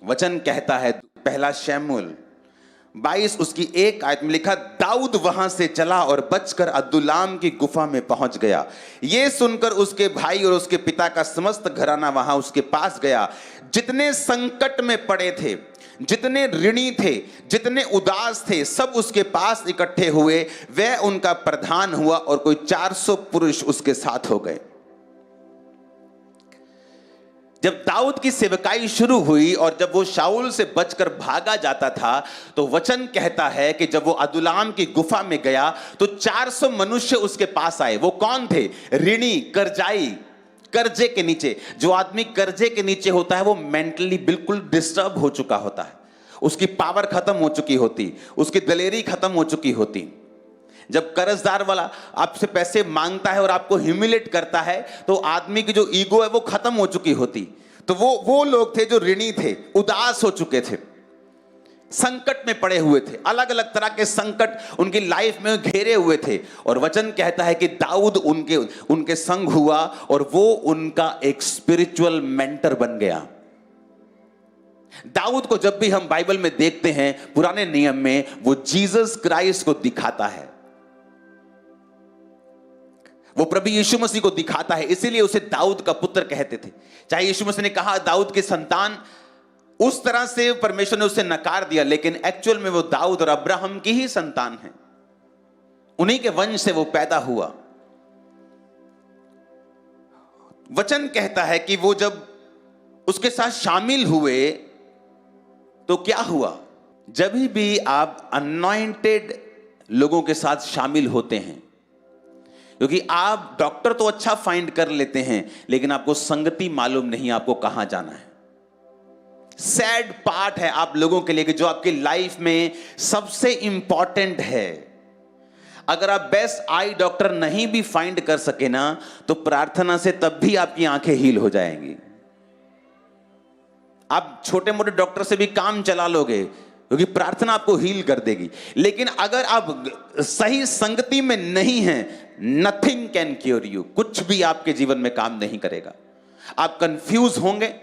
वचन कहता है, पहला शमूएल 22 उसकी 1 आयत में लिखा, दाऊद वहां से चला और बचकर अदुल्लाम की गुफा में पहुंच गया। यह सुनकर उसके भाई और उसके पिता का समस्त घराना वहां उसके पास गया। जितने संकट में पड़े थे, जितने ऋणी थे, जितने उदास थे, सब उसके पास इकट्ठे हुए। वह उनका प्रधान हुआ और कोई 400 पुरुष उसके साथ हो गए। जब दाऊद की सेवकाई शुरू हुई और जब वो शाऊल से बचकर भागा जाता था, तो वचन कहता है कि जब वो अदुल्लाम की गुफा में गया तो 400 मनुष्य उसके पास आए। वो कौन थे? ऋणी, कर्जाई, कर्जे के नीचे। जो आदमी कर्जे के नीचे होता है वो मेंटली बिल्कुल डिस्टर्ब हो चुका होता है, उसकी पावर खत्म हो चुकी होती, उसकी दलेरी खत्म हो चुकी होती। जब कर्जदार वाला आपसे पैसे मांगता है और आपको ह्यूमिलेट करता है, तो आदमी की जो ईगो है वो खत्म हो चुकी होती। तो वो लोग थे जो ऋणी थे, उदास हो चुके थे, संकट में पड़े हुए थे, अलग अलग तरह के संकट उनकी लाइफ में घेरे हुए थे। और वचन कहता है कि दाऊद उनके संग हुआ और वो उनका एक स्पिरिचुअल मेंटर बन गया। दाऊद को जब भी हम बाइबल में देखते हैं, पुराने नियम में, वो जीसस क्राइस्ट को दिखाता है, वो प्रभु यीशु मसीह को दिखाता है। इसीलिए उसे दाऊद का पुत्र कहते थे। चाहे यीशु मसीह ने कहा दाऊद की संतान, उस तरह से परमेश्वर ने उसे नकार दिया, लेकिन एक्चुअल में वो दाऊद और अब्राहम की ही संतान है, उन्हीं के वंश से वो पैदा हुआ। वचन कहता है कि वो जब उसके साथ शामिल हुए तो क्या हुआ? जब भी आप अनॉइंटेड लोगों के साथ शामिल होते हैं, क्योंकि आप डॉक्टर तो अच्छा फाइंड कर लेते हैं, लेकिन आपको संगति मालूम नहीं आपको कहां जाना है। सैड पार्ट है आप लोगों के लिए कि जो आपकी लाइफ में सबसे इंपॉर्टेंट है, अगर आप बेस्ट आई डॉक्टर नहीं भी फाइंड कर सके ना, तो प्रार्थना से तब भी आपकी आंखें हील हो जाएंगी। आप छोटे मोटे डॉक्टर से भी काम चला लोगे, क्योंकि प्रार्थना आपको हील कर देगी। लेकिन अगर आप सही संगति में नहीं हैं, नथिंग कैन क्योर यू, कुछ भी आपके जीवन में काम नहीं करेगा। आप कंफ्यूज होंगे,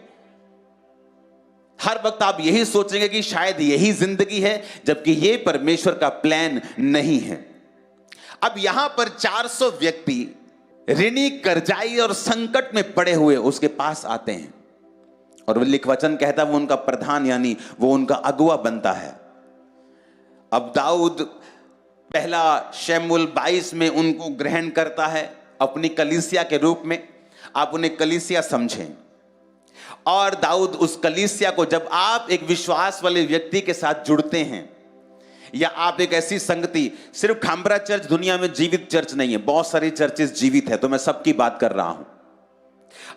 हर वक्त आप यही सोचेंगे कि शायद यही जिंदगी है, जबकि यह परमेश्वर का प्लान नहीं है। अब यहां पर 400 व्यक्ति ऋणी, कर्जाई और संकट में पड़े हुए उसके पास आते हैं, और वचन कहता है वो उनका प्रधान, यानी वो उनका अगुआ बनता है। अब दाऊद पहला शमूएल 22 में उनको ग्रहण करता है अपनी कलीसिया के रूप में। आप उन्हें कलीसिया समझें, और दाऊद उस कलीसिया को, जब आप एक विश्वास वाले व्यक्ति के साथ जुड़ते हैं, या आप एक ऐसी संगति, सिर्फ खांबरा चर्च दुनिया में जीवित चर्च नहीं है, बहुत सारी चर्चेस जीवित है, तो मैं सबकी बात कर रहा हूं।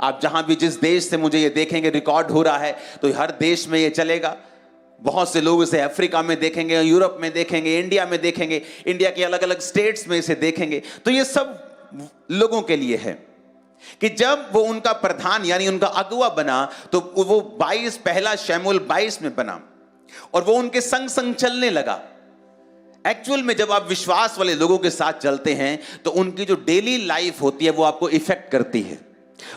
आप जहां भी जिस देश से मुझे ये देखेंगे रिकॉर्ड हो रहा है, तो हर देश में ये चलेगा। बहुत से लोग इसे अफ्रीका में देखेंगे, यूरोप में देखेंगे, इंडिया में देखेंगे, इंडिया के अलग अलग स्टेट्स में इसे देखेंगे। तो ये सब लोगों के लिए है कि जब वो उनका प्रधान यानी उनका अगुआ बना, तो वो 22 पहला शमूएल 22 में बना, और वो उनके संग संग चलने लगा। एक्चुअल में जब आप विश्वास वाले लोगों के साथ चलते हैं, तो उनकी जो डेली लाइफ होती है वो आपको इफेक्ट करती है।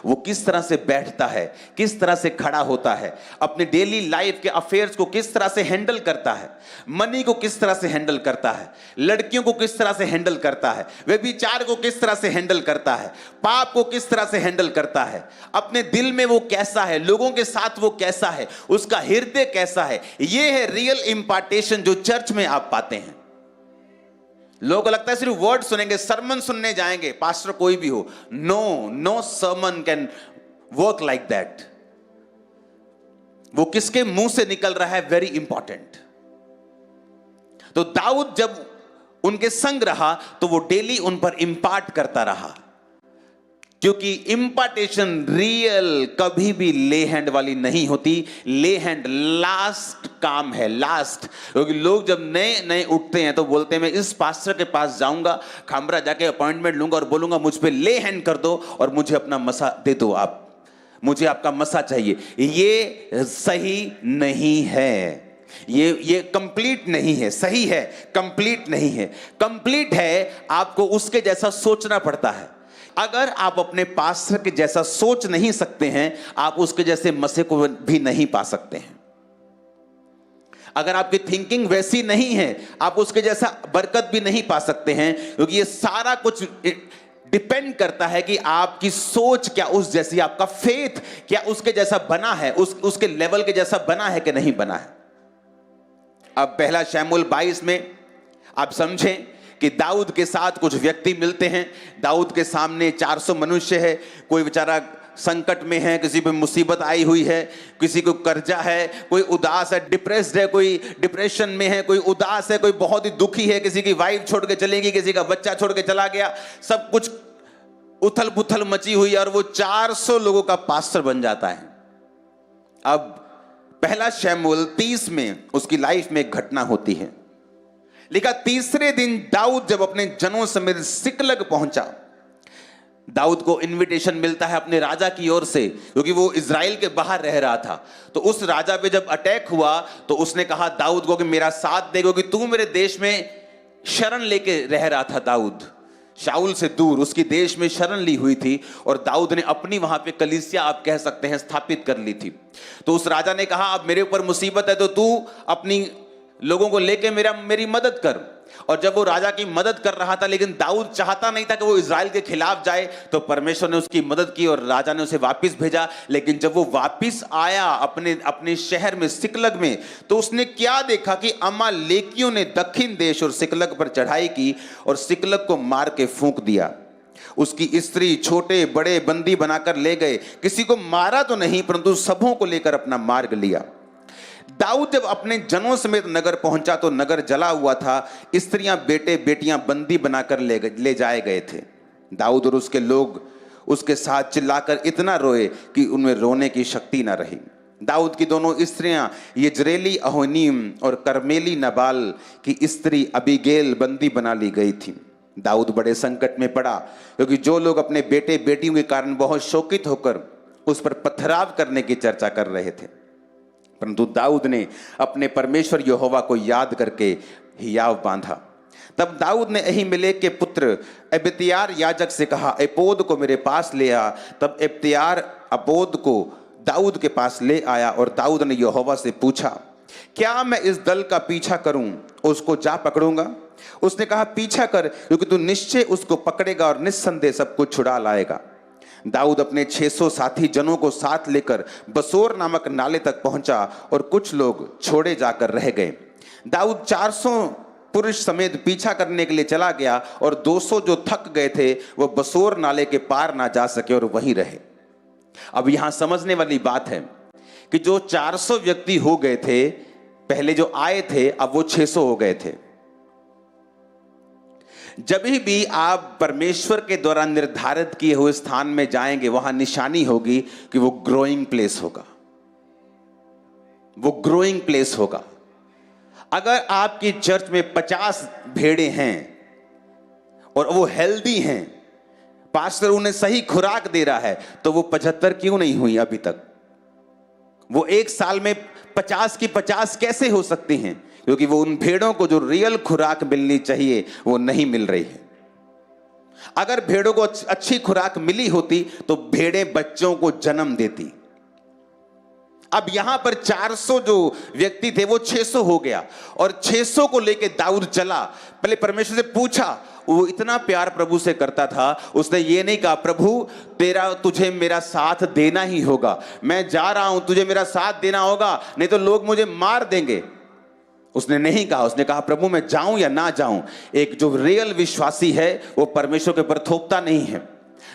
वो किस तरह से बैठता है, किस तरह से खड़ा होता है, अपने डेली लाइफ के अफेयर्स को किस तरह से हैंडल करता है, मनी को किस तरह से हैंडल करता है, लड़कियों को किस तरह से हैंडल करता है, व्यभिचार को किस तरह से हैंडल करता है, पाप को किस तरह से हैंडल करता है, अपने दिल में वो कैसा है, लोगों के साथ वो कैसा है, उसका हृदय कैसा है। ये है रियल इंपार्टेशन जो चर्च में आप पाते हैं। लोगों को लगता है सिर्फ वर्ड सुनेंगे, सरमन सुनने जाएंगे, पास्टर कोई भी हो। No sermon can work like that. वो किसके मुंह से निकल रहा है, वेरी इंपॉर्टेंट। तो दाऊद जब उनके संग रहा, तो वो डेली उन पर इंपार्ट करता रहा, क्योंकि इंपार्टेशन रियल कभी भी ले हैंड वाली नहीं होती। ले हैंड लास्ट काम है, लास्ट। क्योंकि लोग जब नए नए उठते हैं तो बोलते हैं मैं इस पास्टर के पास जाऊंगा, खामरा जाके अपॉइंटमेंट लूंगा और बोलूंगा मुझ पे ले हैंड कर दो और मुझे अपना मसा दे दो, आप मुझे आपका मसा चाहिए। ये सही नहीं है, ये कंप्लीट नहीं है। सही है, कंप्लीट नहीं है। कंप्लीट है आपको उसके जैसा सोचना पड़ता है। अगर आप अपने पास्टर के जैसा सोच नहीं सकते हैं, आप उसके जैसे मसे को भी नहीं पा सकते हैं। अगर आपकी थिंकिंग वैसी नहीं है, आप उसके जैसा बरकत भी नहीं पा सकते हैं, क्योंकि ये सारा कुछ डिपेंड करता है कि आपकी सोच क्या उस जैसी, आपका फेथ क्या उसके जैसा बना है, उसके लेवल के जैसा बना है कि नहीं बना है। अब पहला शमूएल 22 में आप समझें कि दाऊद के साथ कुछ व्यक्ति मिलते हैं। दाऊद के सामने 400 मनुष्य है। कोई बेचारा संकट में है, किसी पे मुसीबत आई हुई है, किसी को कर्जा है, कोई उदास है, डिप्रेस्ड है, कोई डिप्रेशन में है, कोई उदास है, कोई बहुत ही दुखी है, किसी की वाइफ छोड़ के चलेगी, किसी का बच्चा छोड़ के चला गया, सब कुछ उथल पुथल मची हुई, और वो 400 लोगों का पास्टर बन जाता है। अब पहला शमूएल 30 में उसकी लाइफ में एक घटना होती है। लिखा, तीसरे दिन दाऊद जब अपने जनों समेत सिकलग पहुंचा, दाऊद को इनविटेशन मिलता है अपने राजा की ओर से, क्योंकि वो इज़राइल के बाहर रह रहा था। तो उस राजा पे जब अटैक हुआ तो उसने कहा दाऊद को कि मेरा साथ दे, क्योंकि तू मेरे देश में शरण लेके रह रहा था। दाऊद शाऊल से दूर उसकी देश में शरण ली हुई थी, और दाऊद ने अपनी वहां पे कलीसिया, आप कह सकते हैं, स्थापित कर ली थी। तो उस राजा ने कहा अब मेरे ऊपर मुसीबत है, तो तू अपनी लोगों को लेके मेरी मदद कर। और जब वो राजा की मदद कर रहा था, लेकिन दाऊद चाहता नहीं था कि वो इज़राइल के खिलाफ जाए, तो परमेश्वर ने उसकी मदद की और राजा ने उसे वापस भेजा। लेकिन जब वो वापस आया अपने शहर में, सिकलग में, तो उसने क्या देखा कि अमालेकियों ने दक्षिण देश और सिकलग पर चढ़ाई की और सिकलग को मार के फूंक दिया। उसकी स्त्री छोटे बड़े बंदी बनाकर ले गए। किसी को मारा तो नहीं, परंतु सबों को लेकर अपना मार्ग लिया। दाऊद जब अपने जनों समेत नगर पहुंचा तो नगर जला हुआ था। स्त्रियां बेटे बेटियां बंदी बनाकर ले जाए गए थे। दाऊद और उसके लोग उसके साथ चिल्लाकर इतना रोए कि उनमें रोने की शक्ति न रही। दाऊद की दोनों स्त्रियां यजरेली अहोनीम और कर्मेली नबाल की स्त्री अबीगेल बंदी बना ली गई थी। दाऊद बड़े संकट में पड़ा, क्योंकि जो लोग अपने बेटे बेटियों के कारण बहुत शोकित होकर उस पर पथराव करने की चर्चा कर रहे थे, परंतु दाऊद ने अपने परमेश्वर यहोवा को याद करके हियाव बांधा। तब दाऊद ने अहीमेलेक के पुत्र अबित्यार याजक से कहा, एपोद को मेरे पास ले आ। तब अबित्यार अपोद को दाऊद के पास ले आया, और दाऊद ने यहोवा से पूछा, क्या मैं इस दल का पीछा करूं, उसको जा पकड़ूंगा? उसने कहा, पीछा कर, क्योंकि तू निश्चय उसको पकड़ेगा और निस्संदेह सब कुछ छुड़ा लाएगा। दाऊद अपने 600 साथी जनों को साथ लेकर बसोर नामक नाले तक पहुंचा, और कुछ लोग छोड़े जाकर रह गए। दाऊद 400 पुरुष समेत पीछा करने के लिए चला गया, और 200 जो थक गए थे वो बसोर नाले के पार ना जा सके और वहीं रहे। अब यहां समझने वाली बात है कि जो 400 व्यक्ति हो गए थे पहले जो आए थे, अब वो 600 हो गए थे। जब भी आप परमेश्वर के द्वारा निर्धारित किए हुए स्थान में जाएंगे, वहां निशानी होगी कि वो ग्रोइंग प्लेस होगा, वो ग्रोइंग प्लेस होगा। अगर आपकी चर्च में 50 भेड़े हैं और वो हेल्दी हैं, पास्टर उन्हें सही खुराक दे रहा है, तो वो 75 क्यों नहीं हुई अभी तक? वो एक साल में 50 की 50 कैसे हो सकती हैं? क्योंकि वो उन भेड़ों को जो रियल खुराक मिलनी चाहिए वो नहीं मिल रही है। अगर भेड़ों को अच्छी खुराक मिली होती तो भेड़ें बच्चों को जन्म देती। अब यहां पर 400 जो व्यक्ति थे वो 600 हो गया, और 600 को लेके दाऊद चला। पहले परमेश्वर से पूछा, वो इतना प्यार प्रभु से करता था, उसने ये नहीं कहा प्रभु तुझे मेरा साथ देना ही होगा, मैं जा रहा हूं, तुझे मेरा साथ देना होगा, नहीं तो लोग मुझे मार देंगे। उसने नहीं कहा, उसने कहा प्रभु मैं जाऊं या ना जाऊं। एक जो रियल विश्वासी है वो परमेश्वर के ऊपर थोपता नहीं है।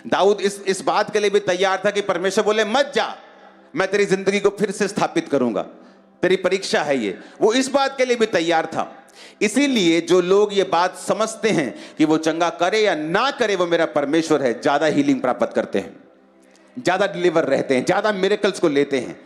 दाऊद इस बात के लिए भी तैयार था कि परमेश्वर बोले मत जा, मैं तेरी जिंदगी को फिर से स्थापित करूंगा, तेरी परीक्षा है ये, वो इस बात के लिए भी तैयार था। इसीलिए जो लोग ये बात समझते हैं कि वो चंगा करे या ना करे वो मेरा परमेश्वर है, ज्यादा हीलिंग प्राप्त करते हैं, ज्यादा डिलीवर रहते हैं, ज्यादा मिरेकल्स को लेते हैं।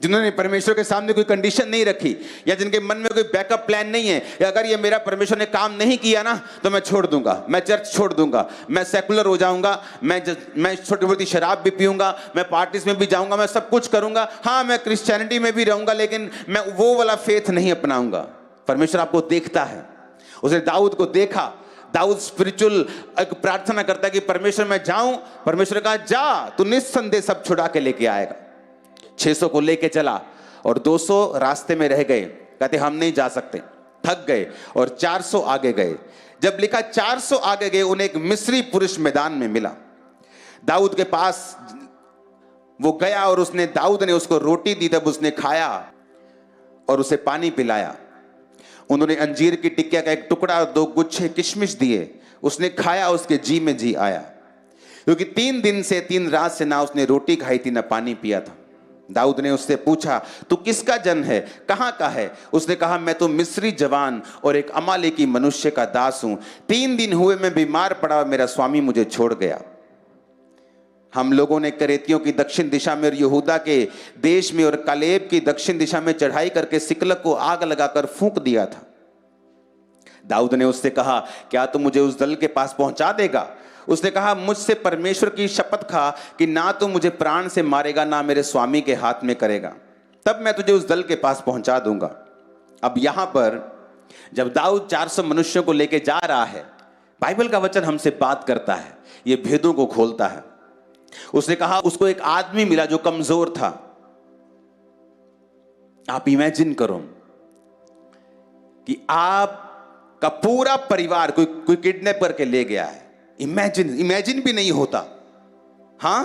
जिन्होंने परमेश्वर के सामने कोई कंडीशन नहीं रखी, या जिनके मन में कोई बैकअप प्लान नहीं है, या अगर ये मेरा परमेश्वर ने काम नहीं किया ना तो मैं छोड़ दूंगा, मैं चर्च छोड़ दूंगा, मैं सेकुलर हो जाऊंगा, मैं छोटी मोटी शराब भी पीऊंगा, मैं पार्टीज में भी जाऊंगा, मैं सब कुछ करूंगा, हाँ मैं क्रिश्चियनिटी में भी रहूंगा, लेकिन मैं वो वाला फेथ नहीं अपनाऊंगा। परमेश्वर आपको देखता है। उसने दाऊद को देखा। दाऊद स्पिरिचुअल एक प्रार्थना करता है कि परमेश्वर मैं जाऊं। परमेश्वर ने कहा जा, तू निस्संदेह सब छुड़ा के लेके आएगा। 600 को लेके चला और 200 रास्ते में रह गए। कहते हम नहीं जा सकते, थक गए और 400 आगे गए। जब लिखा 400 आगे गए, उन्हें एक मिस्री पुरुष मैदान में मिला। दाऊद के पास वो गया और दाऊद ने उसको रोटी दी, तब उसने खाया और उसे पानी पिलाया। उन्होंने अंजीर की टिक्किया का एक टुकड़ा और 2 गुच्छे किशमिश दिए। उसने खाया, उसके जी में जी आया, क्योंकि 3 दिन से 3 रात से ना उसने रोटी खाई थी ना पानी पिया था। दाऊद ने उससे पूछा, तू किसका जन है, कहां का है? उसने कहा, मैं तो मिस्री जवान और एक अमालेकी मनुष्य का दास हूं। 3 दिन हुए मैं बीमार पड़ा और मेरा स्वामी मुझे छोड़ गया। हम लोगों ने करेतियों की दक्षिण दिशा में और यहूदा के देश में और कालेब की दक्षिण दिशा में चढ़ाई करके सिकलग को आग लगाकर फूंक दिया था। दाऊद ने उससे कहा, क्या तू मुझे उस दल के पास पहुंचा देगा? उसने कहा, मुझसे परमेश्वर की शपथ खा कि ना तो मुझे प्राण से मारेगा ना मेरे स्वामी के हाथ में करेगा, तब मैं तुझे उस दल के पास पहुंचा दूंगा। अब यहां पर जब दाऊद 400 मनुष्यों को लेकर जा रहा है, बाइबल का वचन हमसे बात करता है, ये भेदों को खोलता है। उसने कहा उसको एक आदमी मिला जो कमजोर था। आप इमेजिन करो कि आपका पूरा परिवार कोई किडनैप करके ले गया है। इमेजिन भी नहीं होता। हां,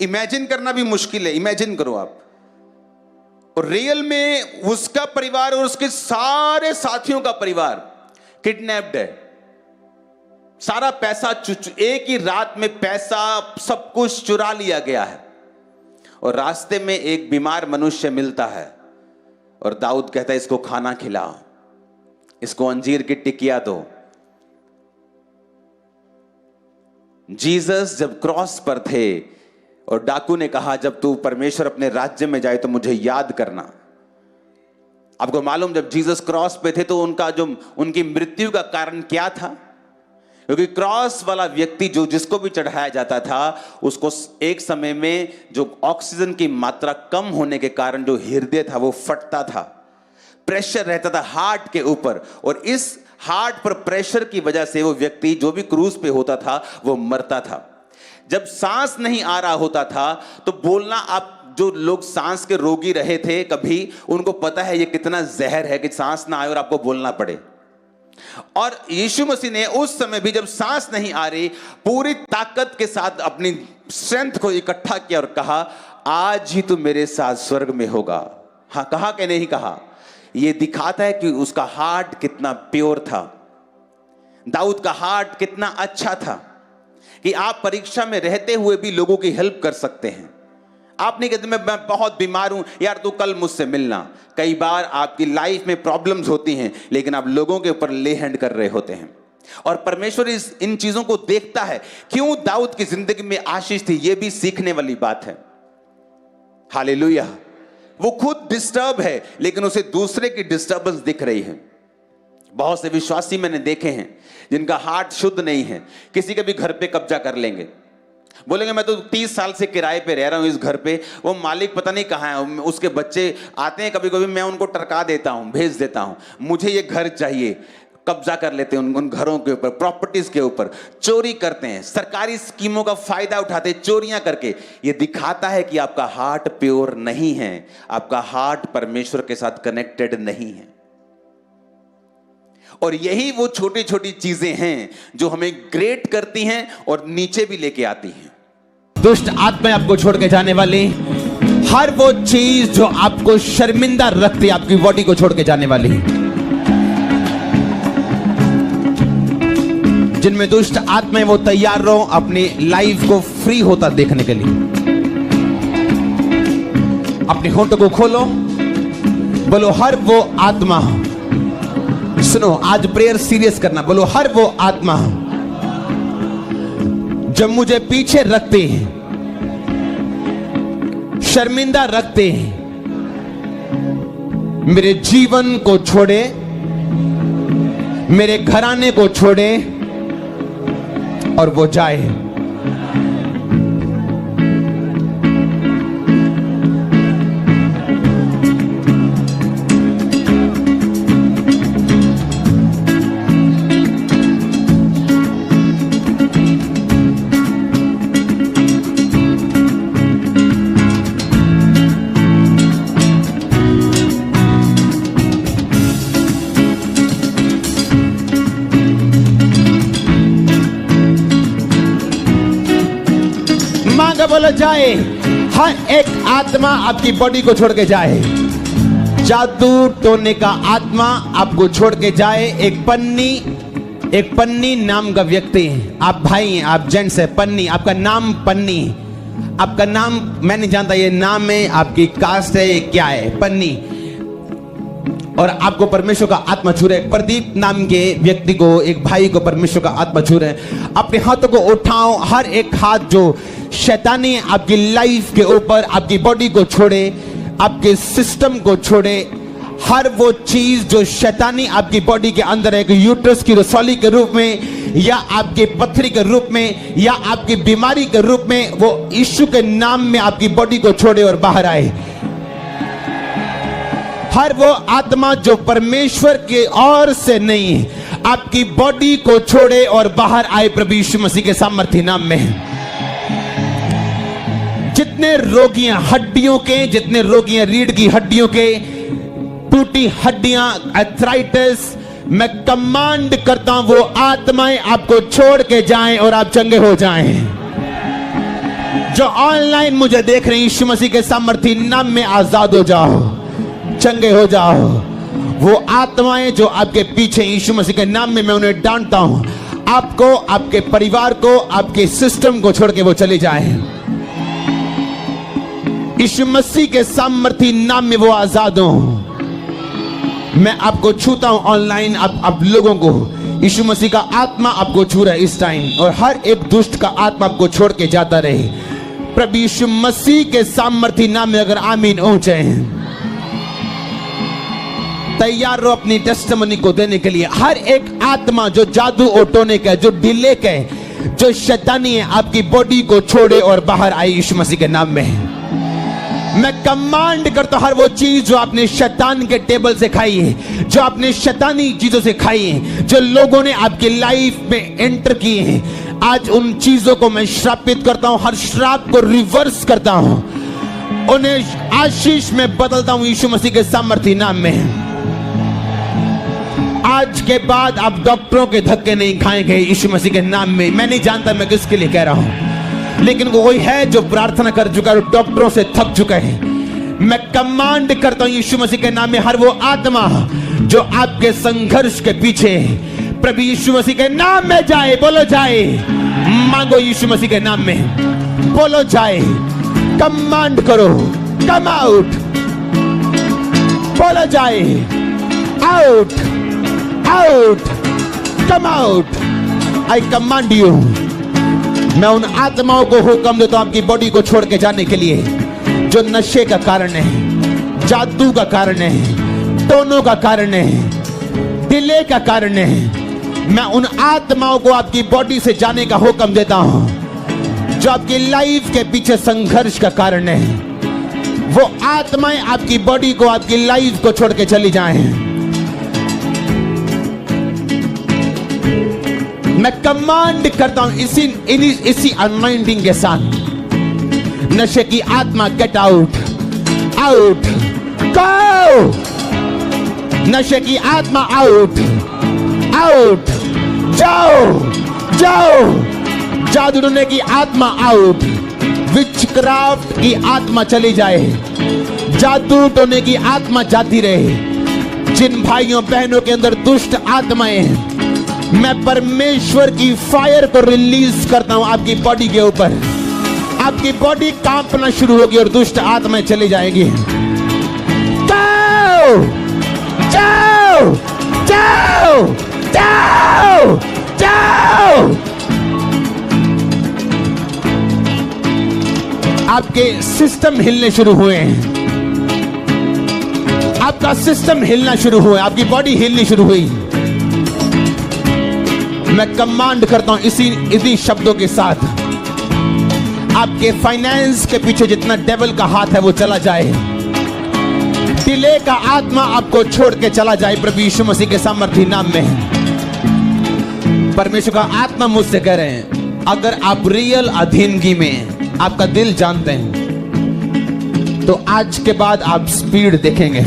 इमेजिन करना भी मुश्किल है। इमेजिन करो आप, और रियल में उसका परिवार और उसके सारे साथियों का परिवार किडनैप्ड है। सारा पैसा एक ही रात में पैसा सब कुछ चुरा लिया गया है। और रास्ते में एक बीमार मनुष्य मिलता है और दाऊद कहता है, इसको खाना खिलाओ, इसको अंजीर की टिकिया दो। जीसस जब क्रॉस पर थे और डाकू ने कहा, जब तू परमेश्वर अपने राज्य में जाए तो मुझे याद करना। आपको मालूम, जब जीसस क्रॉस पे थे तो उनकी मृत्यु का कारण क्या था? क्योंकि क्रॉस वाला व्यक्ति जिसको भी चढ़ाया जाता था, उसको एक समय में जो ऑक्सीजन की मात्रा कम होने के कारण जो हृदय था वो फटता था, प्रेशर रहता था हार्ट के ऊपर, और इस हार्ट पर प्रेशर की वजह से वो व्यक्ति जो भी क्रूज पे होता था वो मरता था। जब सांस नहीं आ रहा होता था तो बोलना, आप जो लोग सांस के रोगी रहे थे कभी, उनको पता है ये कितना जहर है कि सांस ना आए और आपको बोलना पड़े। और यीशु मसीह ने उस समय भी जब सांस नहीं आ रही, पूरी ताकत के साथ अपनी स्ट्रेंथ को इकट्ठा किया और कहा, आज ही तू मेरे साथ स्वर्ग में होगा। हाँ, कहा कि नहीं कहा? यह दिखाता है कि उसका हार्ट कितना प्योर था, दाऊद का हार्ट कितना अच्छा था कि आप परीक्षा में रहते हुए भी लोगों की हेल्प कर सकते हैं। आप नहीं कहते मैं बहुत बीमार हूं यार, तू कल मुझसे मिलना। कई बार आपकी लाइफ में प्रॉब्लम्स होती हैं, लेकिन आप लोगों के ऊपर ले हैंड कर रहे होते हैं, और परमेश्वर इन चीजों को देखता है। क्यों दाऊद की जिंदगी में आशीष थी, यह भी सीखने वाली बात है। हालेलुया। वो खुद डिस्टर्ब है, लेकिन उसे दूसरे की डिस्टर्बेंस दिख रही है। बहुत से विश्वासी मैंने देखे हैं जिनका हार्ट शुद्ध नहीं है, किसी के भी घर पे कब्जा कर लेंगे, बोलेंगे मैं तो 30 साल से किराए पे रह रहा हूं इस घर पे, वो मालिक पता नहीं कहां है। उसके बच्चे आते हैं कभी कभी, मैं उनको टरका देता हूं, भेज देता हूं, मुझे ये घर चाहिए। कब्जा कर लेते हैं उन घरों के ऊपर, प्रॉपर्टीज के ऊपर, चोरी करते हैं, सरकारी स्कीमों का फायदा उठाते हैं चोरियां करके। ये दिखाता है कि आपका हार्ट प्योर नहीं है, आपका हार्ट परमेश्वर के साथ कनेक्टेड नहीं है। और यही वो छोटी छोटी चीजें हैं जो हमें ग्रेट करती हैं और नीचे भी लेके आती हैं। दुष्ट आत्मा आपको छोड़ के जाने वाली, हर वो चीज जो आपको शर्मिंदा रखती है, आपकी बॉडी को छोड़ के जाने वाली, जिनमें दुष्ट आत्माएं, वो तैयार रहो अपनी लाइफ को फ्री होता देखने के लिए। अपने होंठों को खोलो, बोलो हर वो आत्मा, सुनो आज प्रेयर सीरियस करना, बोलो हर वो आत्मा जब मुझे पीछे रखते हैं, शर्मिंदा रखते हैं, मेरे जीवन को छोड़े, मेरे घराने को छोड़े और वो जाए। बोलो जाए। हर एक आत्मा आपकी बॉडी को छोड़ के जाए। जादू टोने का आत्मा आपको छोड़ के जाए। एक पन्नी नाम का व्यक्ति, आप भाई हैं, आप जेंट्स है, पन्नी, आपका नाम पन्नी, आपका नाम मैं नहीं जानता ये नाम है, आपकी कास्ट है, क्या है, पन्नी, और आपको परमेश्वर का आत्मा छू रहे। प्रदीप नाम के व्यक्ति को, एक भाई को परमेश्वर का आत्मा छू रहे। अपने हाथों को उठाओ। हर एक हाथ जो शैतानी आपकी लाइफ के ऊपर, आपकी बॉडी को छोड़े, आपके सिस्टम को छोड़े, हर वो चीज जो शैतानी आपकी बॉडी के अंदर है, यूट्रस की रसौली के रूप में, या आपके पत्थरी के रूप में, या आपकी बीमारी के रूप में, वो यीशु के नाम में आपकी बॉडी को छोड़े और बाहर आए। हर वो आत्मा जो परमेश्वर के ओर से नहीं, आपकी बॉडी को छोड़े और बाहर आए प्रभु यीशु मसीह के सामर्थ्य नाम में। जितने रोगियां हड्डियों के, जितने रोगियां रीढ़ की हड्डियों के, टूटी हड्डियां, आर्थराइटिस, मैं कमांड करता हूं वो आत्माएं आपको छोड़ के जाएं और आप चंगे हो जाएं। जो ऑनलाइन मुझे देख रहे हैं, यीशु मसीह के सामर्थ्य नाम में आजाद हो जाओ, चंगे हो जाओ। वो आत्माएं जो आपके पीछे, यीशु मसीह के नाम में मैं उन्हें डांटता हूं। आपको, आपके परिवार को, आपके सिस्टम को छोड़ के वो चले जाएं। यीशु मसीह के सामर्थ्य नाम में वो आजाद हो। मैं आपको छूता हूं ऑनलाइन, आप लोगों को यीशु मसीह का आत्मा आपको छू रहा है इस टाइम, और हर एक दुष्ट का आत्मा आपको छोड़ के जाता रहे प्रभु यीशु मसीह के सामर्थ्य नाम में। अगर आमीन हो जाए, तैयार रहो अपनी टेस्टिमनी को देने के लिए। हर एक आत्मा जो जादू और टोने का, जो डिले का, जो शैतानी है, आपकी बॉडी को छोड़े और बाहर आए यीशु मसीह के नाम में। मैं कमांड करता हूं, हर वो चीज जो आपने शैतान के टेबल से खाई है, जो आपने शैतानी चीजों से खाई है, जो लोगों ने आपकी लाइफ में एंटर किए हैं, आज उन चीजों को मैं श्रापित करता हूं। हर श्राप को रिवर्स करता हूं, उन्हें आशीष में बदलता हूं यीशु मसीह के सामर्थ्य नाम में। आज के बाद आप डॉक्टरों के धक्के नहीं खाएंगे यीशु मसीह के नाम में। मैं नहीं जानता मैं किसके लिए कह रहा हूं, लेकिन कोई है जो प्रार्थना कर चुका है, डॉक्टरों से थक चुका है। मैं कमांड करता हूं यीशु मसीह के नाम में, हर वो आत्मा जो आपके संघर्ष के पीछे है, प्रभु यीशु मसीह के नाम में जाए। बोलो जाए, मांगो यीशु मसीह के नाम में, बोलो जाए, कमांड करो, कम आउट, बोलो जाए, out, out, come out. I command you. मैं उन आत्माओं को हुक्म देता हूं आपकी बॉडी को छोड़ के जाने के लिए, जो नशे का कारण है, जादू का कारण है, टोनों का कारण है, डिले का कारण है। मैं उन आत्माओं को आपकी बॉडी से जाने का हुक्म देता हूं, जो आपकी लाइफ के पीछे संघर्ष का कारण है। वो आत्माएं आपकी बॉडी को, आपकी लाइफ को छोड़ के चली जाएं। मैं कमांड करता हूं इसी अनॉइंटिंग के साथ, नशे की आत्मा गेट आउट, आउट, गो। नशे की आत्मा आउट, आउट, जाओ, जाओ। जादू टोने की आत्मा आउट, विचक्राफ्ट की आत्मा चली जाए, जादू टोने की आत्मा जाती रहे। जिन भाइयों बहनों के अंदर दुष्ट आत्माएं हैं, मैं परमेश्वर की फायर को रिलीज करता हूं आपकी बॉडी के ऊपर। आपकी बॉडी कांपना शुरू होगी और दुष्ट आत्माएं चली जाएंगी। जाओ, जाओ, जाओ, जाओ, जाओ। आपके सिस्टम हिलने शुरू हुए हैं, आपका सिस्टम हिलना शुरू हुआ, आपकी बॉडी हिलनी शुरू हुई। मैं कमांड करता हूं इसी शब्दों के साथ, आपके फाइनेंस के पीछे जितना डेविल का हाथ है वो चला जाए। डिले का आत्मा आपको छोड़ के चला जाए प्रभु यीशु मसीह के सामर्थ्य नाम में। परमेश्वर का आत्मा मुझसे कह रहे हैं, अगर आप रियल अधीनगी में आपका दिल जानते हैं, तो आज के बाद आप स्पीड देखेंगे।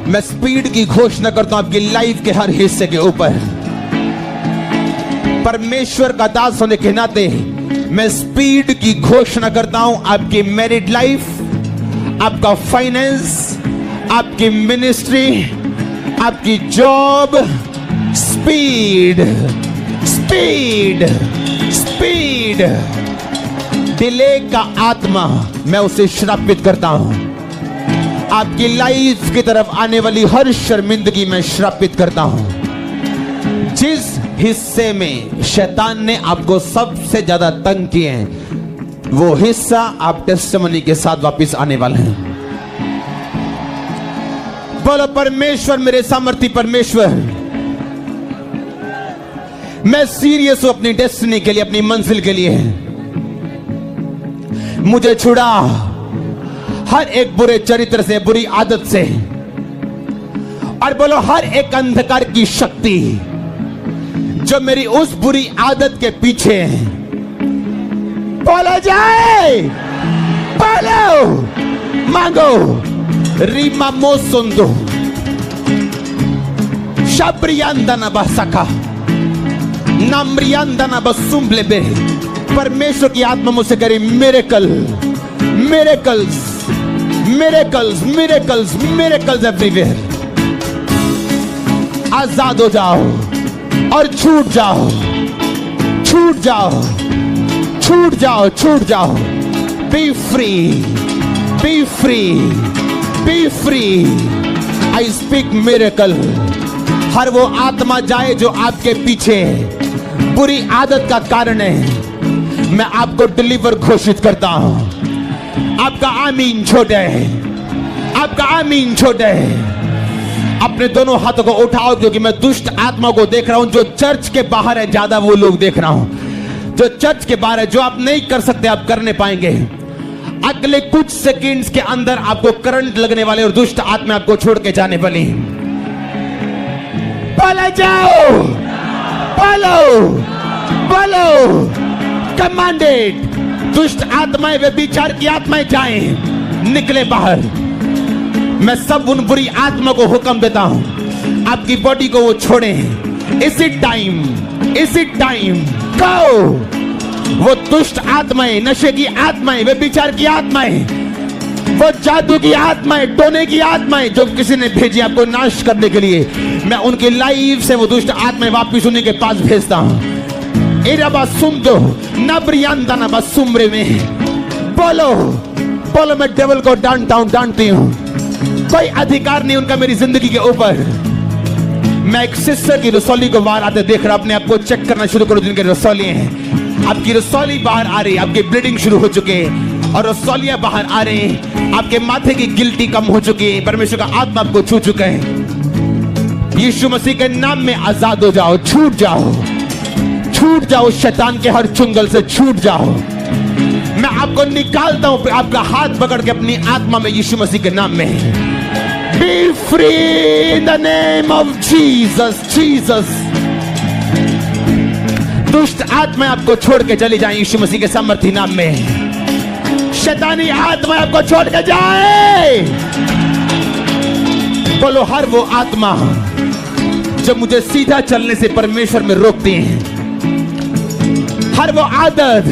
मैं स्पीड की घोषणा करता हूं आपकी लाइफ के हर हिस्से के ऊपर। परमेश्वर का दास होने के नाते मैं स्पीड की घोषणा करता हूं आपकी मैरिड लाइफ, आपका फाइनेंस, आपकी मिनिस्ट्री, आपकी job. Speed speed speed. Delay का आत्मा मैं उसे श्रापित करता हूं। आपकी लाइफ की तरफ आने वाली हर शर्मिंदगी मैं श्रापित करता हूं। जिस हिस्से में शैतान ने आपको सबसे ज्यादा तंग किए हैं, वो हिस्सा आप टेस्टिमनी के साथ वापस आने वाले हैं। बोलो परमेश्वर, मेरे सामर्थी परमेश्वर, मैं सीरियस हूं अपनी डेस्टिनी के लिए, अपनी मंजिल के लिए। मुझे छुड़ा हर एक बुरे चरित्र से, बुरी आदत से, और बोलो हर एक अंधकार की शक्ति जो मेरी उस बुरी आदत के पीछे है। बोलो जाए, बोलो, मांगो। रीमा मोसुंदो शब्रियांदना बसका नाम्रियांदना बसुम्बले बे। परमेश्वर की आत्मा मुझसे करे miracle, miracles, miracles, miracles, miracles everywhere. आजाद हो जाओ और छूट जाओ, छूट जाओ, छूट जाओ, छूट जाओ। Be free, be free, be free. I speak miracle. हर वो आत्मा जाए जो आपके पीछे बुरी आदत का कारण है, मैं आपको डिलीवर घोषित करता हूं। आपका आमीन छोटे है, आपका आमीन छोटे है। अपने दोनों हाथों को उठाओ, क्योंकि मैं दुष्ट आत्मा को देख रहा हूं जो चर्च के बाहर है। ज्यादा वो लोग देख रहा हूं जो चर्च के बाहर है। जो आप नहीं कर सकते आप करने पाएंगे। अगले कुछ सेकंड्स के अंदर आपको करंट लगने वाले और दुष्ट आत्मा आपको छोड़ के जाने वाली। बोलो जाओ, बोलो, बोलो। कमांडेड। दुष्ट आत्माएं, वे विचार की आत्माएं जाएं, निकले बाहर। मैं सब उन बुरी आत्मा को हुक्म देता हूं, आपकी बॉडी को वो छोड़े। इसी टाइम, इसी टाइम गो। वो दुष्ट आत्माएं, नशे की आत्माएं, वे विचार की आत्माएं, वो जादू की आत्माएं, टोने की आत्माएं जो किसी ने भेजी आपको नाश करने के लिए, मैं उनकी लाइफ से वो दुष्ट आत्माएं वापिस उन्हीं के पास भेजता हूं। इराबा सुम दो नब्रियांदना बसुमरे में। बोलो, बोलो, मैं डेविल को डांटता हूं, डांटती हूं। कोई अधिकार नहीं उनका मेरी जिंदगी के ऊपर। मैं एक सिस्टर की रसौली को बाहर आते देख रहा, अपने आप को चेक करना शुरू करो। जिनके रसौली हैं, आपकी रसौली बाहर आ रही, आपकी ब्लीडिंग शुरू हो चुके और रसौलियां बाहर आ रहे हैं। आपके माथे की गिल्टी कम हो चुकी है। परमेश्वर का आत्मा आपको छू चुका है। यीशु मसीह के नाम में आजाद हो जाओ, छूट जाओ, छूट जाओ। शैतान के हर चुंगल से छूट जाओ। मैं आपको निकालता हूं, आपका हाथ पकड़ के अपनी आत्मा में, यीशु मसीह के नाम में। Be free in the name of Jesus, Jesus। दुष्ट आत्मा आपको छोड़ के चली जाए यीशु मसीह के सामर्थी नाम में। शैतानी आत्मा आपको छोड़ के जाए। बोलो, हर वो आत्मा जो मुझे सीधा चलने से परमेश्वर में रोकती है, हर वो आदत,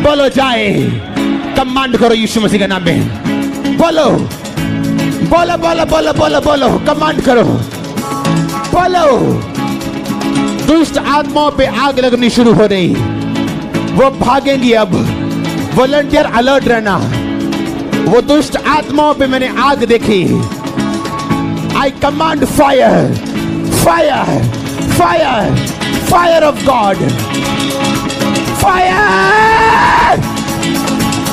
बोलो जाए। कमांड करो यीशु मसीह के नाम में। बोलो, बोलो, बोलो, बोलो, बोलो, बोलो। कमांड करो, बोलो। दुष्ट आत्माओं पे आग लगनी शुरू हो रही, वो भागेंगी अब। वॉलंटियर अलर्ट रहना। वो दुष्ट आत्माओं पे मैंने आग देखी। I command fire, fire, fire, fire of God, fire.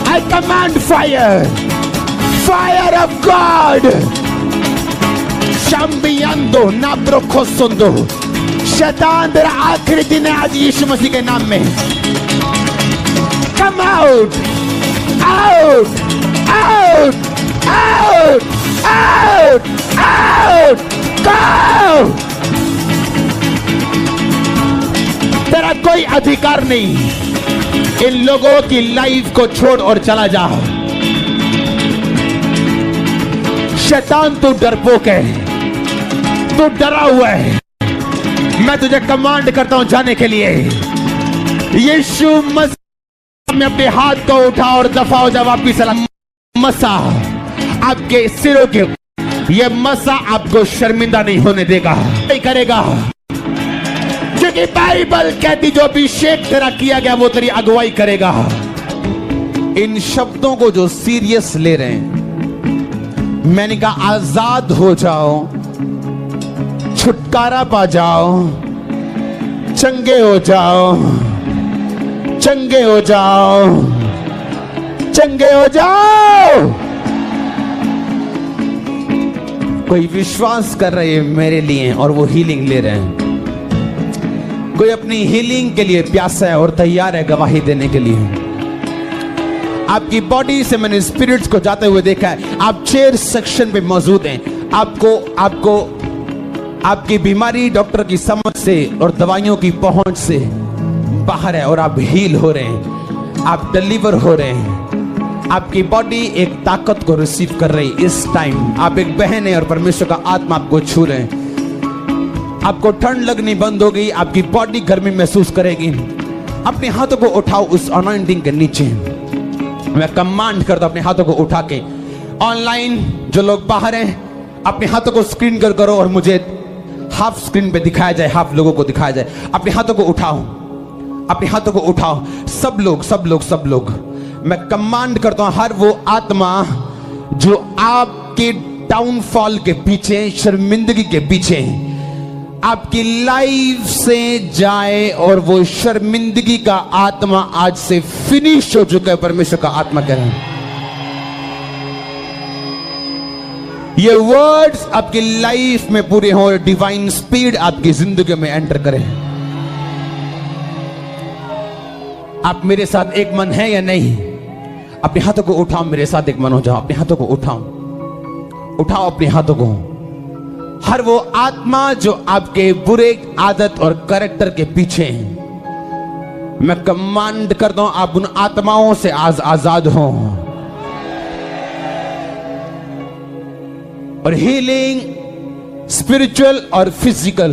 I command fire, fire of God. शम्बियंदो नाब्रोखोसुंदो। शैतान, तेरा आखिरी दिन है आज यीशु मसीह के नाम में। Come out, out, out, out, out, out, go. तेरा कोई अधिकार नहीं। इन लोगों की लाइफ को छोड़ और चला जा। शैतान, तू डरपोक है, तू डरा हुआ है। मैं तुझे कमांड करता हूं जाने के लिए। यीशु मसीह में अपने हाथ को उठा और दफा हो जा वापिस। मसा आपके सिरों के, ये मसा आपको शर्मिंदा नहीं होने देगा, नहीं करेगा, क्योंकि बाइबल कहती जो अभिषेक तेरा किया गया वो तेरी अगुवाई करेगा। इन शब्दों को जो सीरियस ले रहे हैं, मैंने कहा आजाद हो जाओ, छुटकारा पा जाओ, चंगे हो जाओ, चंगे हो जाओ, चंगे हो जाओ। कोई विश्वास कर रहे हैं मेरे लिए और वो हीलिंग ले रहे हैं। कोई अपनी हीलिंग के लिए प्यासा है और तैयार है गवाही देने के लिए। आपकी बॉडी से मैंने स्पिरिट्स को जाते हुए देखा है। आप चेयर सेक्शन पे मौजूद हैं। आपको आपकी बीमारी डॉक्टर की समझ से और दवाइयों की पहुंच से बाहर है और आप हील हो रहे हैं, आप डिलीवर हो रहे हैं। आपकी बॉडी एक ताकत को रिसीव कर रही है। इस टाइम आप एक बहन है और परमेश्वर का आत्मा आपको छू रहे हैं। आपको ठंड लगनी बंद हो गई, आपकी बॉडी गर्मी महसूस करेगी। अपने हाथों को उठाओ उस अनॉइंटिंग के नीचे। मैं कमांड करता हूं अपने हाथों को उठा के। ऑनलाइन जो लोग बाहर हैं, अपने हाथों को स्क्रीन करो और मुझे हाफ स्क्रीन पे दिखाया जाए, हाफ लोगों को दिखाया जाए। अपने हाथों को उठाओ, अपने हाथों को उठाओ। सब लोग मैं कमांड करता हूं, हर वो आत्मा जो आपके डाउनफॉल के पीछे, शर्मिंदगी के पीछे आपकी लाइफ से जाए और वो शर्मिंदगी का आत्मा आज से फिनिश हो चुका है। परमेश्वर का आत्मा कह रहा है ये वर्ड्स आपकी लाइफ में पूरे हो, डिवाइन स्पीड आपकी जिंदगी में एंटर करें। आप मेरे साथ एक मन है या नहीं? अपने हाथों को उठाओ, मेरे साथ एक मन हो जाओ। अपने हाथों को उठाओ अपने हाथों को। हर वो आत्मा जो आपके बुरे आदत और कैरेक्टर के पीछे है, मैं कमांड करता हूं आप उन आत्माओं से आज आजाद हो। और हीलिंग स्पिरिचुअल और फिजिकल,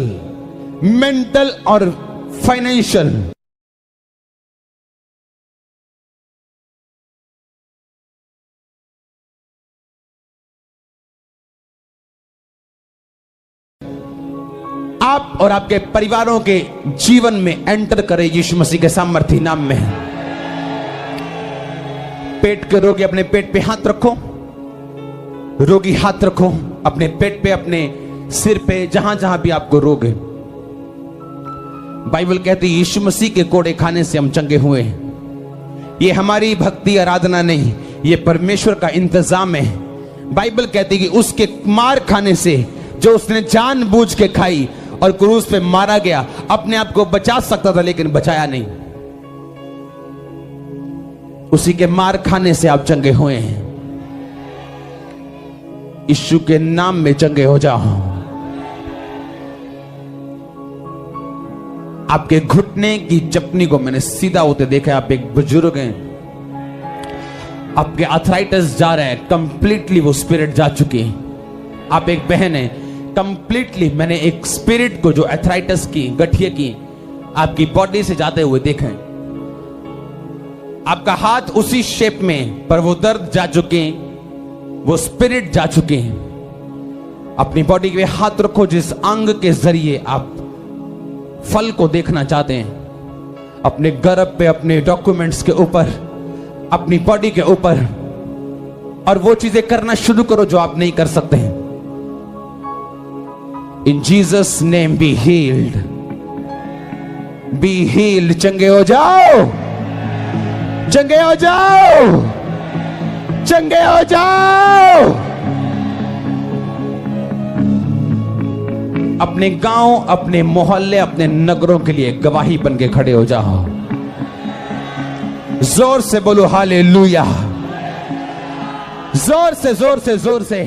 मेंटल और फाइनेंशियल, आप और आपके परिवारों के जीवन में एंटर करे यीशु मसीह के सामर्थी नाम में। पेट के रोगी अपने पेट पे हाथ रखो, रोगी हाथ रखो अपने पेट पे, अपने सिर पे, जहां जहां भी आपको रोग है। बाइबल कहती है यीशु मसीह के कोड़े खाने से हम चंगे हुए हैं। ये हमारी भक्ति आराधना नहीं, ये परमेश्वर का इंतजाम है। बाइबल कहती है कि उसके मार खाने से, जो उसने जानबूझ के खाई और क्रूस पे मारा गया, अपने आप को बचा सकता था लेकिन बचाया नहीं। उसी के मार खाने से आप चंगे हुए हैं। यीशु के नाम में चंगे हो जाओ। आपके घुटने की चपनी को मैंने सीधा होते देखा। आप एक बुजुर्ग हैं, आपके आर्थराइटिस जा रहा है, कंप्लीटली वो स्पिरिट जा चुकी है। आप एक बहन है, कंप्लीटली मैंने एक स्पिरिट को जो आर्थराइटिस की, गठिए की, आपकी बॉडी से जाते हुए देखा है। आपका हाथ उसी शेप में, पर वो दर्द जा चुके हैं, वो स्पिरिट जा चुके हैं। अपनी बॉडी पे हाथ रखो जिस अंग के जरिए आप फल को देखना चाहते हैं। अपने गर्भ पे, अपने डॉक्यूमेंट्स के ऊपर, अपनी बॉडी के ऊपर, और वो चीजें करना शुरू करो जो आप नहीं कर सकते हैं। In Jesus name be healed. Be healed. चंगे हो जाओ, चंगे हो जाओ, चंगे हो जाओ। अपने गांव, अपने मोहल्ले, अपने नगरों के लिए गवाही बन के खड़े हो जाओ। जोर से बोलो हालेलुया। जोर से, जोर से, जोर से।